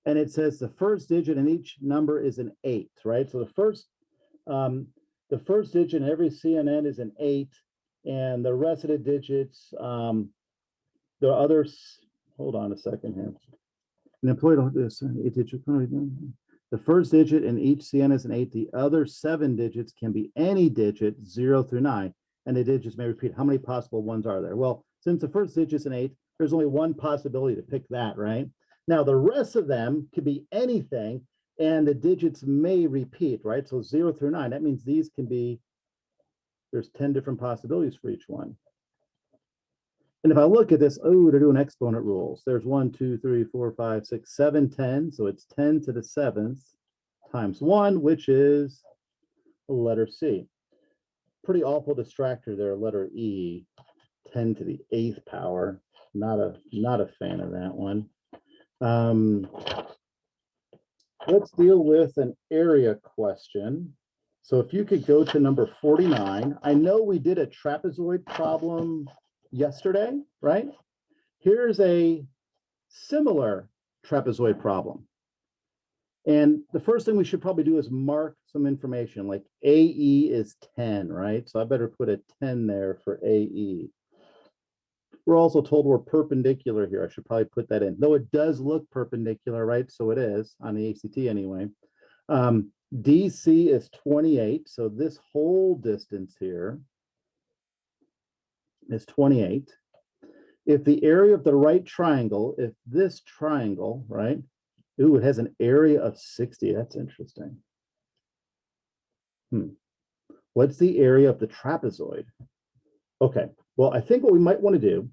[SPEAKER 1] And it says the first digit in each number is an 8, right? So the first digit in every CNN is an 8, and the rest of the digits, the others, hold on a second here. An employee don't this 8-digit. The first digit in each CN is an 8. The other 7 digits can be any digit 0 through 9, and the digits may repeat. How many possible ones are there? Well, since the first digit is an 8, there's only one possibility to pick that, right? Now, the rest of them could be anything, and the digits may repeat, right? So 0 through 9, that means these can be, there's 10 different possibilities for each one. And if I look at this, oh, they're doing exponent rules. There's 1, 2, 3, 4, 5, 6, 7, 10. So it's 10 to the 7th times 1, which is letter C. Pretty awful distractor there, letter E, 10 to the 8th power. Not a fan of that one. Let's deal with an area question. So if you could go to number 49, I know we did a trapezoid problem yesterday, right? Here's a similar trapezoid problem. And the first thing we should probably do is mark some information like AE is 10, right? So I better put a 10 there for AE. We're also told we're perpendicular here. I should probably put that in, though it does look perpendicular, right? So it is on the ACT anyway. DC is 28. So this whole distance here is 28. If the area of the right triangle, if this triangle, right? Ooh, it has an area of 60. That's interesting. What's the area of the trapezoid? Okay, well, I think what we might want to do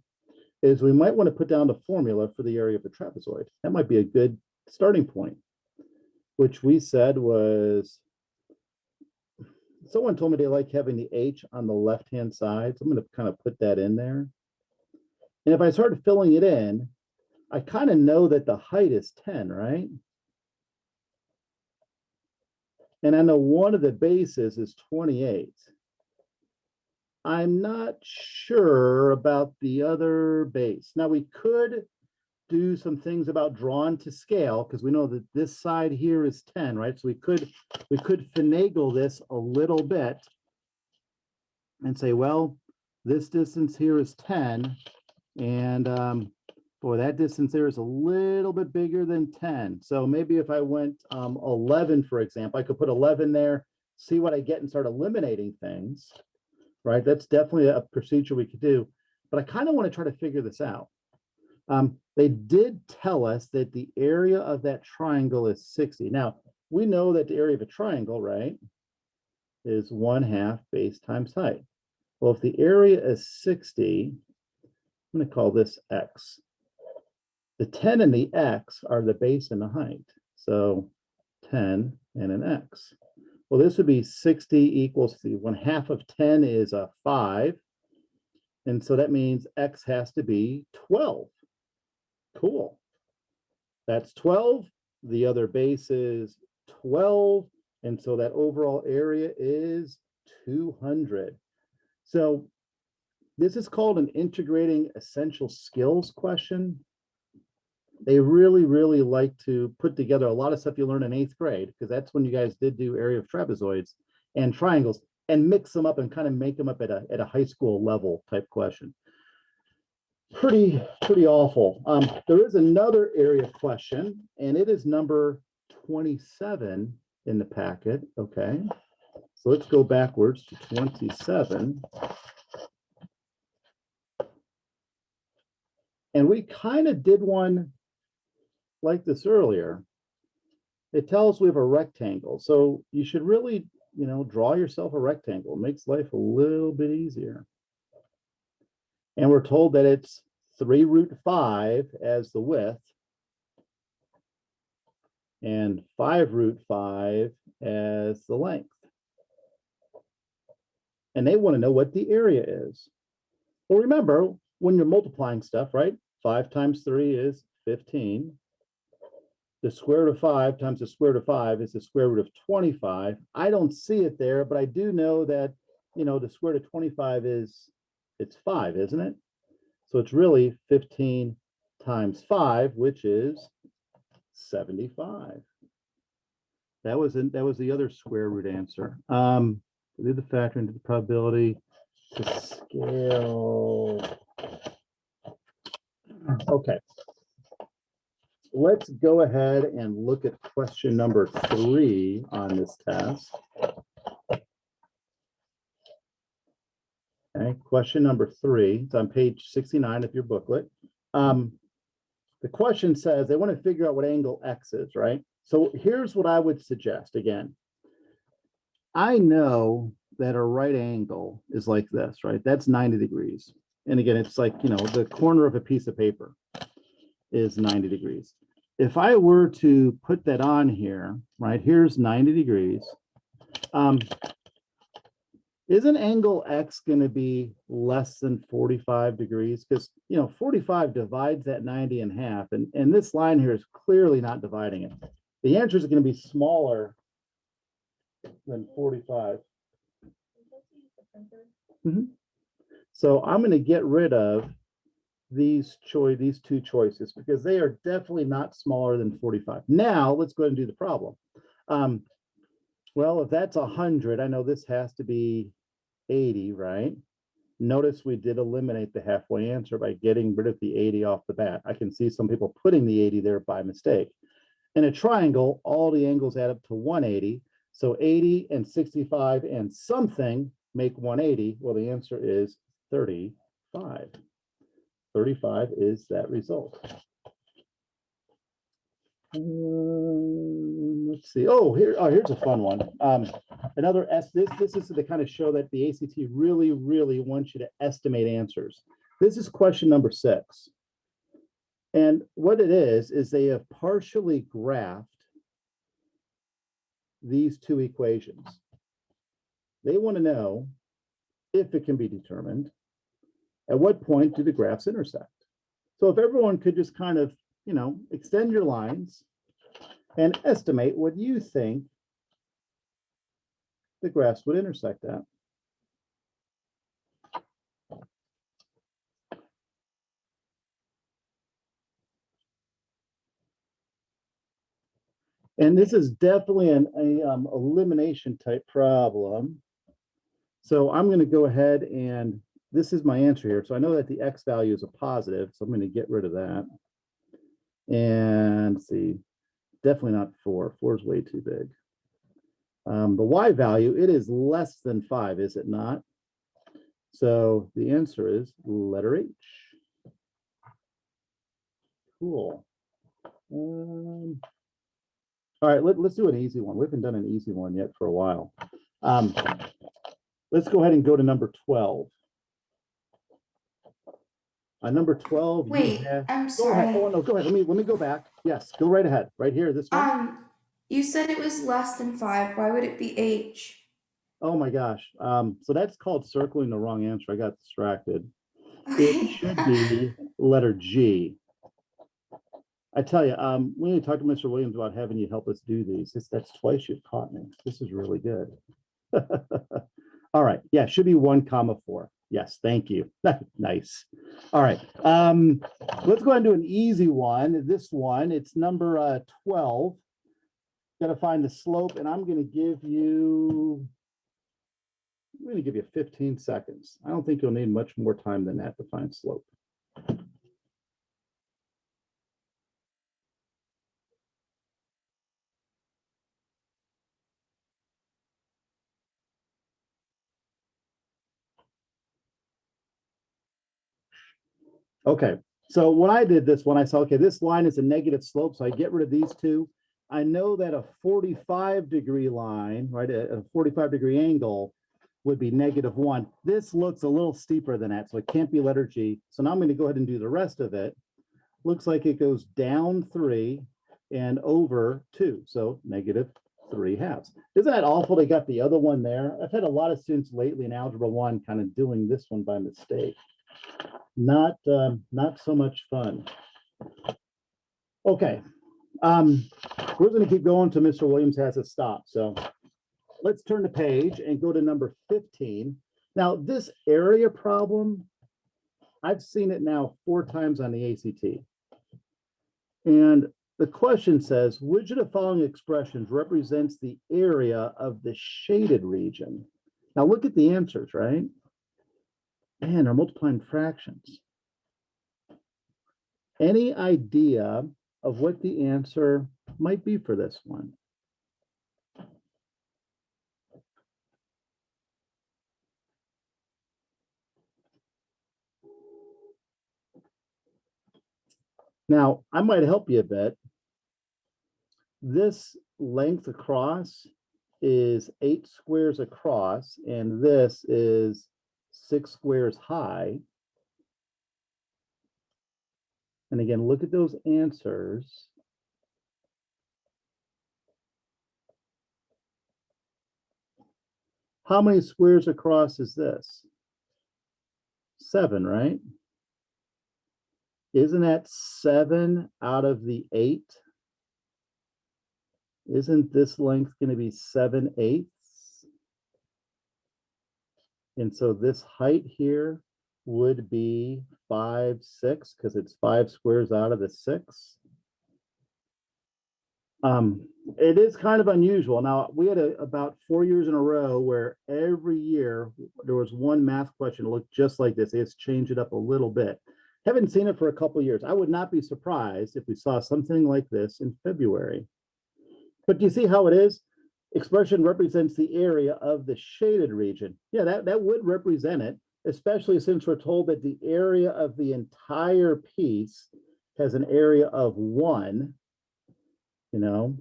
[SPEAKER 1] is we might want to put down the formula for the area of the trapezoid. That might be a good starting point, which we said was, someone told me they like having the H on the left-hand side. So I'm going to kind of put that in there. And if I started filling it in, I kind of know that the height is 10, right? And I know one of the bases is 28. I'm not sure about the other base. Now we could do some things about drawn to scale because we know that this side here is 10, right? So we could finagle this a little bit and say, well, this distance here is 10, and boy, that distance there is a little bit bigger than 10. So maybe if I went 11, for example, I could put 11 there, see what I get, and start eliminating things, right? That's definitely a procedure we could do, but I kind of want to try to figure this out. They did tell us that the area of that triangle is 60. Now, we know that the area of a triangle, right, is 1/2 base times height. Well, if the area is 60, I'm going to call this X. The 10 and the X are the base and the height. So 10 and an X. Well, this would be 60 equals to 1/2 of 10 is a 5. And so that means X has to be 12. Cool. That's 12. The other base is 12. And so that overall area is 200. So this is called an integrating essential skills question. They really, really like to put together a lot of stuff you learn in 8th grade, because that's when you guys did do area of trapezoids and triangles, and mix them up and kind of make them up at a high school level type question. Pretty awful. There is another area question, and it is number 27 in the packet. Okay, so let's go backwards to 27. And we kind of did one like this earlier. It tells we have a rectangle. So you should really, draw yourself a rectangle. It makes life a little bit easier. And we're told that it's 3√5 as the width and 5√5 as the length. And they want to know what the area is. Well, remember, when you're multiplying stuff, right? 5 times 3 is 15. The square root of 5 times the square root of 5 is the square root of 25. I don't see it there, but I do know that you know, the square root of 25 is, it's 5, isn't it? So it's really 15 times 5, which is 75. That was the other square root answer. Did the factor into the probability to scale. Okay. Let's go ahead and look at question number 3 on this test. Okay, question number 3. It's on page 69 of your booklet. The question says they want to figure out what angle X is, right? So here's what I would suggest. Again, I know that a right angle is like this, right? That's 90 degrees. And again, it's like, you know, the corner of a piece of paper is 90 degrees. If I were to put that on here, right, here's 90 degrees. Isn't angle X going to be less than 45 degrees? Because, you know, 45 divides that 90 in half. And this line here is clearly not dividing it. The answer is going to be smaller than 45. So I'm going to get rid of these two choices because they are definitely not smaller than 45. Now let's go ahead and do the problem. Well, if that's 100, I know this has to be 80, right? Notice we did eliminate the halfway answer by getting rid of the 80 off the bat. I can see some people putting the 80 there by mistake. In a triangle, all the angles add up to 180. So 80 and 65 and something make 180. Well, the answer is 35. 35 is that result. Let's see. Here's a fun one. Another this is to kind of show that the ACT really wants you to estimate answers. This is question number 6. And what it is they have partially graphed these two equations. They want to know if it can be determined at what point do the graphs intersect. So if everyone could just kind of, you know, extend your lines and estimate what you think the graphs would intersect at. And this is definitely an elimination type problem. So I'm going to go ahead and this is my answer here. So I know that the X value is a positive, so I'm going to get rid of that. And let's see, definitely not 4. 4 is way too big. The Y value, it is less than 5, is it not? So the answer is letter H. Cool. All right, let's do an easy one. We haven't done an easy one yet for a while. Let's go ahead and go to number 12. On number 12,
[SPEAKER 2] Wait,
[SPEAKER 1] you have.
[SPEAKER 2] I'm
[SPEAKER 1] Go
[SPEAKER 2] sorry.
[SPEAKER 1] ahead. Oh no, go ahead. Let me go back. Yes, go right ahead. Right here, this one.
[SPEAKER 2] You said it was less than 5. Why would it be H?
[SPEAKER 1] Oh my gosh. So that's called circling the wrong answer. I got distracted. It
[SPEAKER 2] Okay.
[SPEAKER 1] should be letter G. I tell you, we need to talk to Mr. Williams about having you help us do these. That's twice you've caught me. This is really good. All right. Yeah, should be 1,4. Yes, thank you. Nice. All right. Let's go ahead and do an easy one. This one, it's number 12. Got to find the slope, and I'm going to give you 15 seconds. I don't think you'll need much more time than that to find slope. Okay, so when I did this one, I saw, okay, this line is a negative slope, so I get rid of these two. I know that a 45-degree line, right, a 45-degree angle would be -1. This looks a little steeper than that, so it can't be letter G. So now I'm going to go ahead and do the rest of it. Looks like it goes down 3 and over 2, so -3/2. Isn't that awful? They got the other one there. I've had a lot of students lately in Algebra 1 kind of doing this one by mistake. Not so much fun. Okay, we're going to keep going until Mr. Williams has a stop. So let's turn the page and go to number 15. Now, this area problem, I've seen it now 4 times on the ACT. And the question says, which of the following expressions represents the area of the shaded region? Now look at the answers, right? Man, they're multiplying fractions. Any idea of what the answer might be for this one? Now, I might help you a bit. This length across is 8 squares across, and this is 6 squares high. And again, look at those answers. How many squares across is this? 7, right? Isn't that 7 out of the 8? Isn't this length going to be 7/8? And so this height here would be 5, 6, because it's 5 squares out of the 6. It is kind of unusual. Now, we had about 4 years in a row where every year there was one math question that looked just like this. They just changed it up a little bit. Haven't seen it for a couple of years. I would not be surprised if we saw something like this in February. But do you see how it is? Expression represents the area of the shaded region. Yeah, that would represent it, especially since we're told that the area of the entire piece has an area of 1, you know.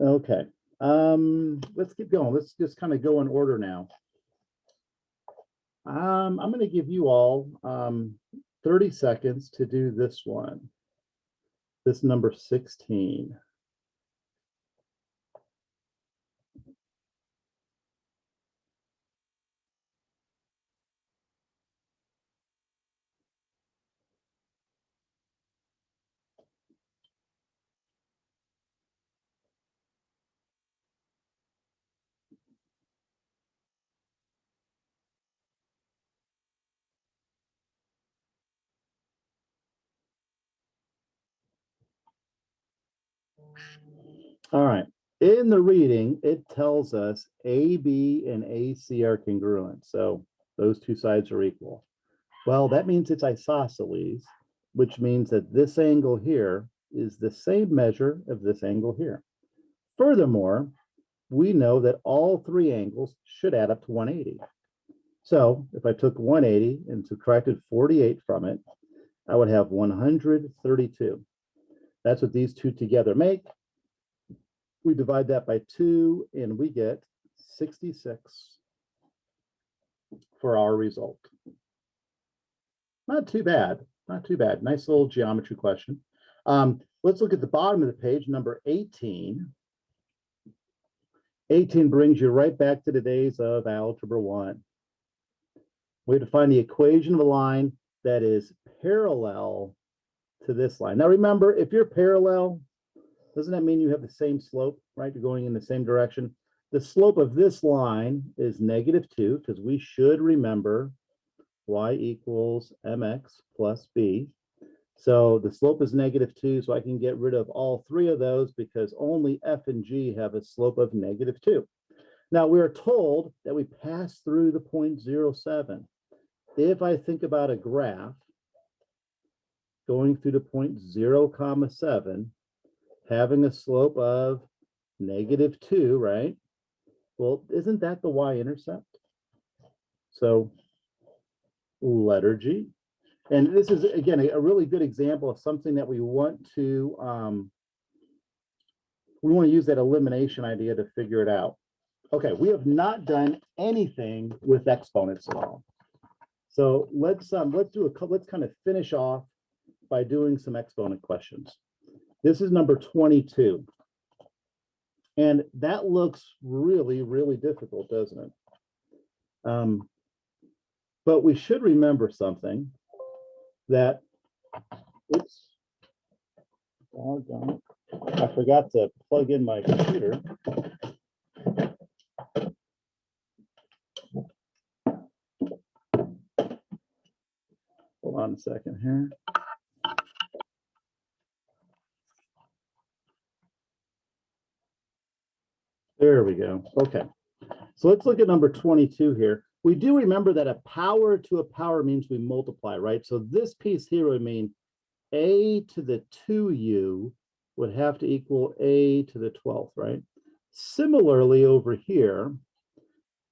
[SPEAKER 1] Okay, let's keep going. Let's just kind of go in order now. I'm going to give you all 30 seconds to do this one. This number 16. All right. In the reading, it tells us AB and AC are congruent. So those two sides are equal. Well, that means it's isosceles, which means that this angle here is the same measure of this angle here. Furthermore, we know that all 3 angles should add up to 180. So if I took 180 and subtracted 48 from it, I would have 132. That's what these two together make. We divide that by 2 and we get 66 for our result. Not too bad, not too bad. Nice little geometry question. Let's look at the bottom of the page, number 18. 18 brings you right back to the days of Algebra 1. We have to find the equation of a line that is parallel to this line. Now remember, if you're parallel, doesn't that mean you have the same slope, right? You're going in the same direction. The slope of this line is -2, because we should remember y equals mx plus b. So the slope is -2, so I can get rid of all 3 of those because only f and g have a slope of -2. Now we are told that we pass through the point 0.07. If I think about a graph going through the point 0.7, having a slope of -2, right? Well, isn't that the y-intercept? So letter G. And this is, again, a really good example of something that we want to use that elimination idea to figure it out. Okay, we have not done anything with exponents at all. So let's kind of finish off by doing some exponent questions. This is number 22. And that looks really, really difficult, doesn't it? But we should remember something that, oops, doggone it. I forgot to plug in my computer. Hold on a second here. There we go. Okay. So let's look at number 22 here. We do remember that a power to a power means we multiply, right? So this piece here would mean a to the 2u would have to equal a to the 12th, right? Similarly, over here,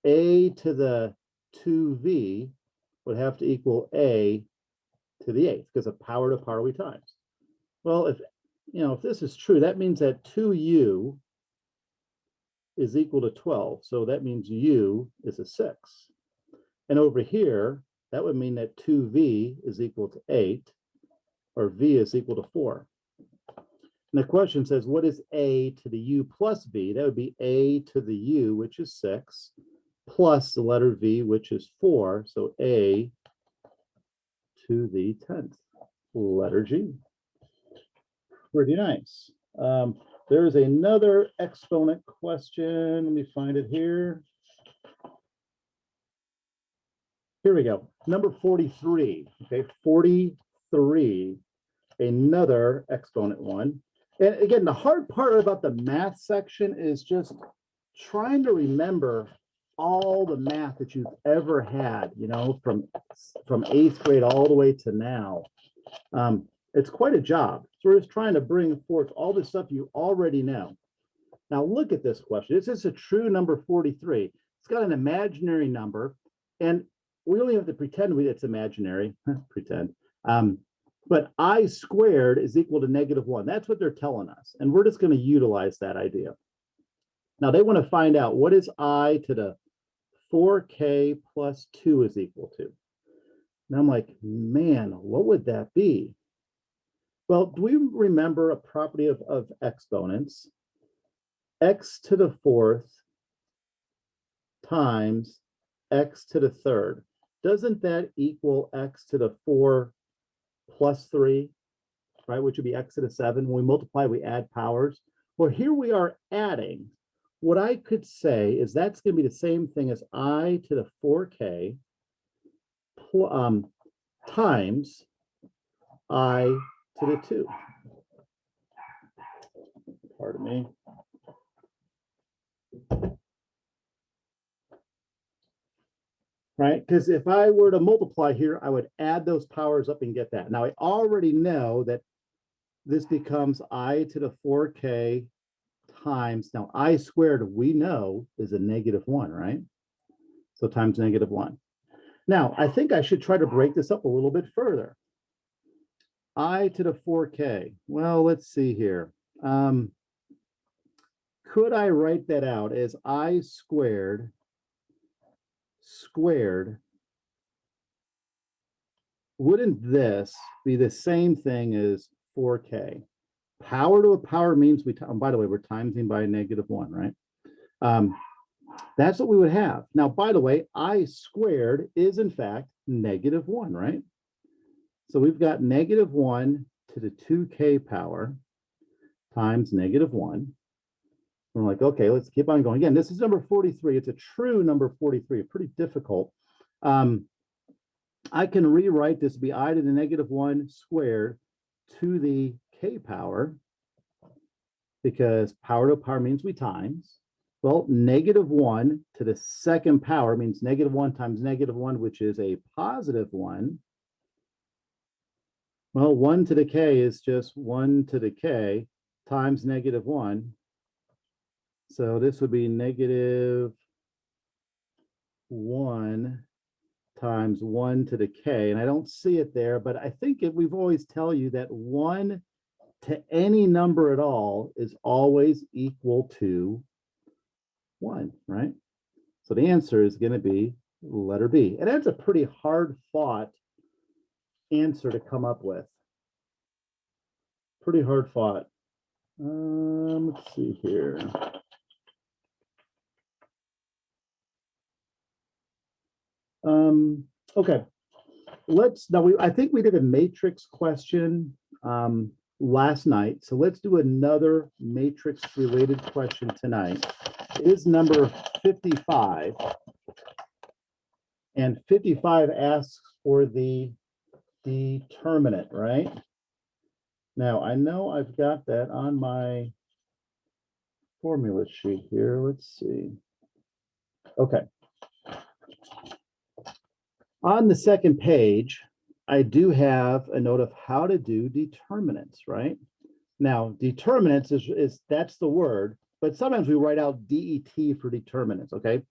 [SPEAKER 1] a to the 2v would have to equal a to the 8th, because of power to power we times. Well, if this is true, that means that 2u is equal to 12. So that means u is a 6. And over here, that would mean that 2v is equal to 8, or v is equal to 4. And the question says, what is a to the u plus v? That would be a to the u, which is 6, plus the letter v, which is 4. So a to the 10th, letter G. Pretty nice. There's another exponent question. Let me find it here. Here we go. Number 43. Okay, 43. Another exponent one. And again, the hard part about the math section is just trying to remember all the math that you've ever had, from 8th grade all the way to now. It's quite a job. So we're just trying to bring forth all the stuff you already know. Now look at this question. This is a true number 43. It's got an imaginary number, and we only have to pretend it's imaginary. Pretend. But I squared is equal to -1. That's what they're telling us. And we're just going to utilize that idea. Now they want to find out, what is I to the 4k plus 2 is equal to? And I'm like, man, what would that be? Well, do we remember a property of exponents? X to the 4th times x to the 3rd. Doesn't that equal x to the 4 plus 3, right? Which would be x to the 7. When we multiply, we add powers. Well, here we are adding. What I could say is that's going to be the same thing as I to the 4k times I to the 2. Pardon me. Right? Because if I were to multiply here, I would add those powers up and get that. Now, I already know that this becomes I to the 4k times, now I squared, we know, is a -1, right? So times -1. Now, I think I should try to break this up a little bit further. I to the 4k. Well, let's see here. Could I write that out as I squared wouldn't this be the same thing as 4k? Power to a power means by the way, we're timesing by -1, right? That's what we would have. Now, by the way, I squared is in fact -1, right? So we've got -1 to the 2k power times -1. We're like, okay, let's keep on going. Again, this is number 43. It's a true number 43, pretty difficult. I can rewrite this to be I to the -1 squared to the k power, because power to power means we times. Well, -1 to the 2nd power means -1 times -1, which is a +1. Well, 1 to the k is just 1 to the k times -1. So this would be -1 times 1 to the k. And I don't see it there, but I think we've always tell you that 1 to any number at all is always equal to 1, right? So the answer is going to be letter B. And that's a pretty hard fought answer to come up with. Pretty hard fought. Let's see here. Okay, I think we did a matrix question last night. So let's do another matrix related question tonight. It is number 55. And 55 asks for the determinant, right? Now, I know I've got that on my formula sheet here. Let's see. Okay. On the second page, I do have a note of how to do determinants, right? Now, determinants is that's the word, but sometimes we write out DET for determinants, okay?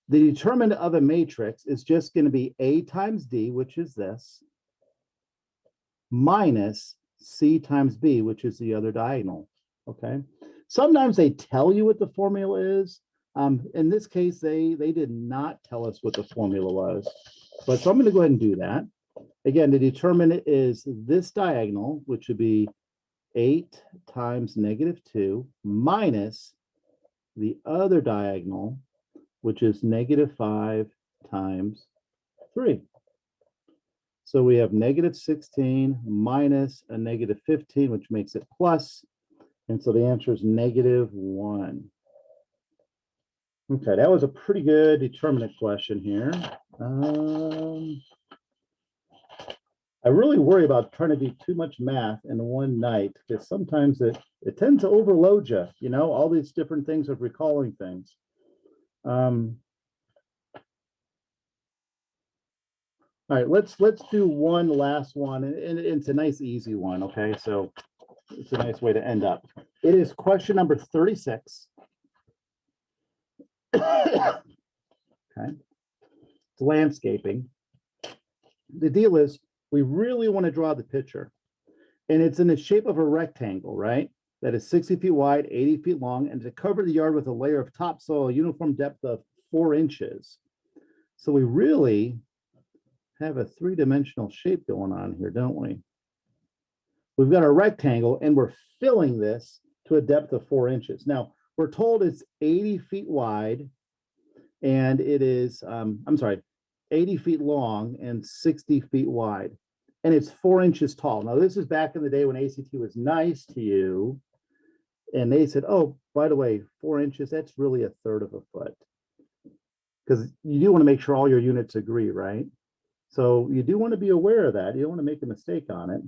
[SPEAKER 1] The determinant of a matrix is just going to be A times D, which is this, minus C times B, which is the other diagonal, okay? Sometimes they tell you what the formula is. In this case, they did not tell us what the formula was. But so I'm going to go ahead and do that. Again, the determinant is this diagonal, which would be 8 times -2 minus the other diagonal, which is -5 times 3. So we have -16 minus a -15, which makes it plus. And so the answer is -1. Okay, that was a pretty good determinant question here. I really worry about trying to do too much math in one night because sometimes it tends to overload you, you know, all these different things of recalling things. All right, let's do one last one, and it's a nice easy one, okay? So it's a nice way to end up. It is question number 36. Okay, it's landscaping. The deal is we really want to draw the picture, and it's in the shape of a rectangle, right? That is 60 feet wide, 80 feet long, and to cover the yard with a layer of topsoil, uniform depth of 4 inches. So we really have a three-dimensional shape going on here, don't we? We've got a rectangle, and we're filling this to a depth of 4 inches. Now, we're told it's 80 feet wide, and it is, 80 feet long and 60 feet wide, and it's 4 inches tall. Now, this is back in the day when ACT was nice to you, and they said, oh, by the way, 4 inches, that's really a third of a foot. Because you do want to make sure all your units agree, right? So you do want to be aware of that. You don't want to make a mistake on it.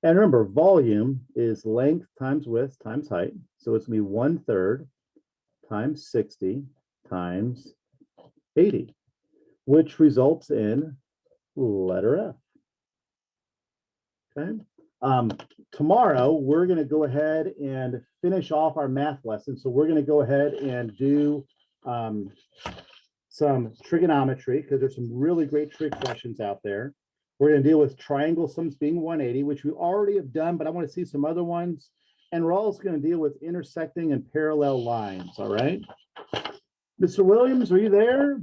[SPEAKER 1] And remember, volume is length times width times height. So it's going to be 1/3 times 60 times 80, which results in letter F. Okay. Tomorrow, we're going to go ahead and finish off our math lesson. So we're going to go ahead and do some trigonometry because there's some really great trig questions out there. We're going to deal with triangle sums being 180, which we already have done, but I want to see some other ones. And we're also going to deal with intersecting and parallel lines. All right. Mr. Williams, are you there?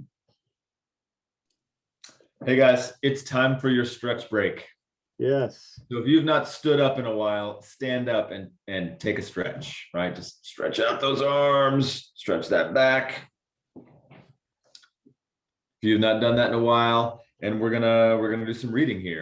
[SPEAKER 3] Hey guys, it's time for your stretch break.
[SPEAKER 1] Yes.
[SPEAKER 3] So if you've not stood up in a while, stand up and take a stretch, right? Just stretch out those arms, stretch that back. If you've not done that in a while, and we're gonna do some reading here.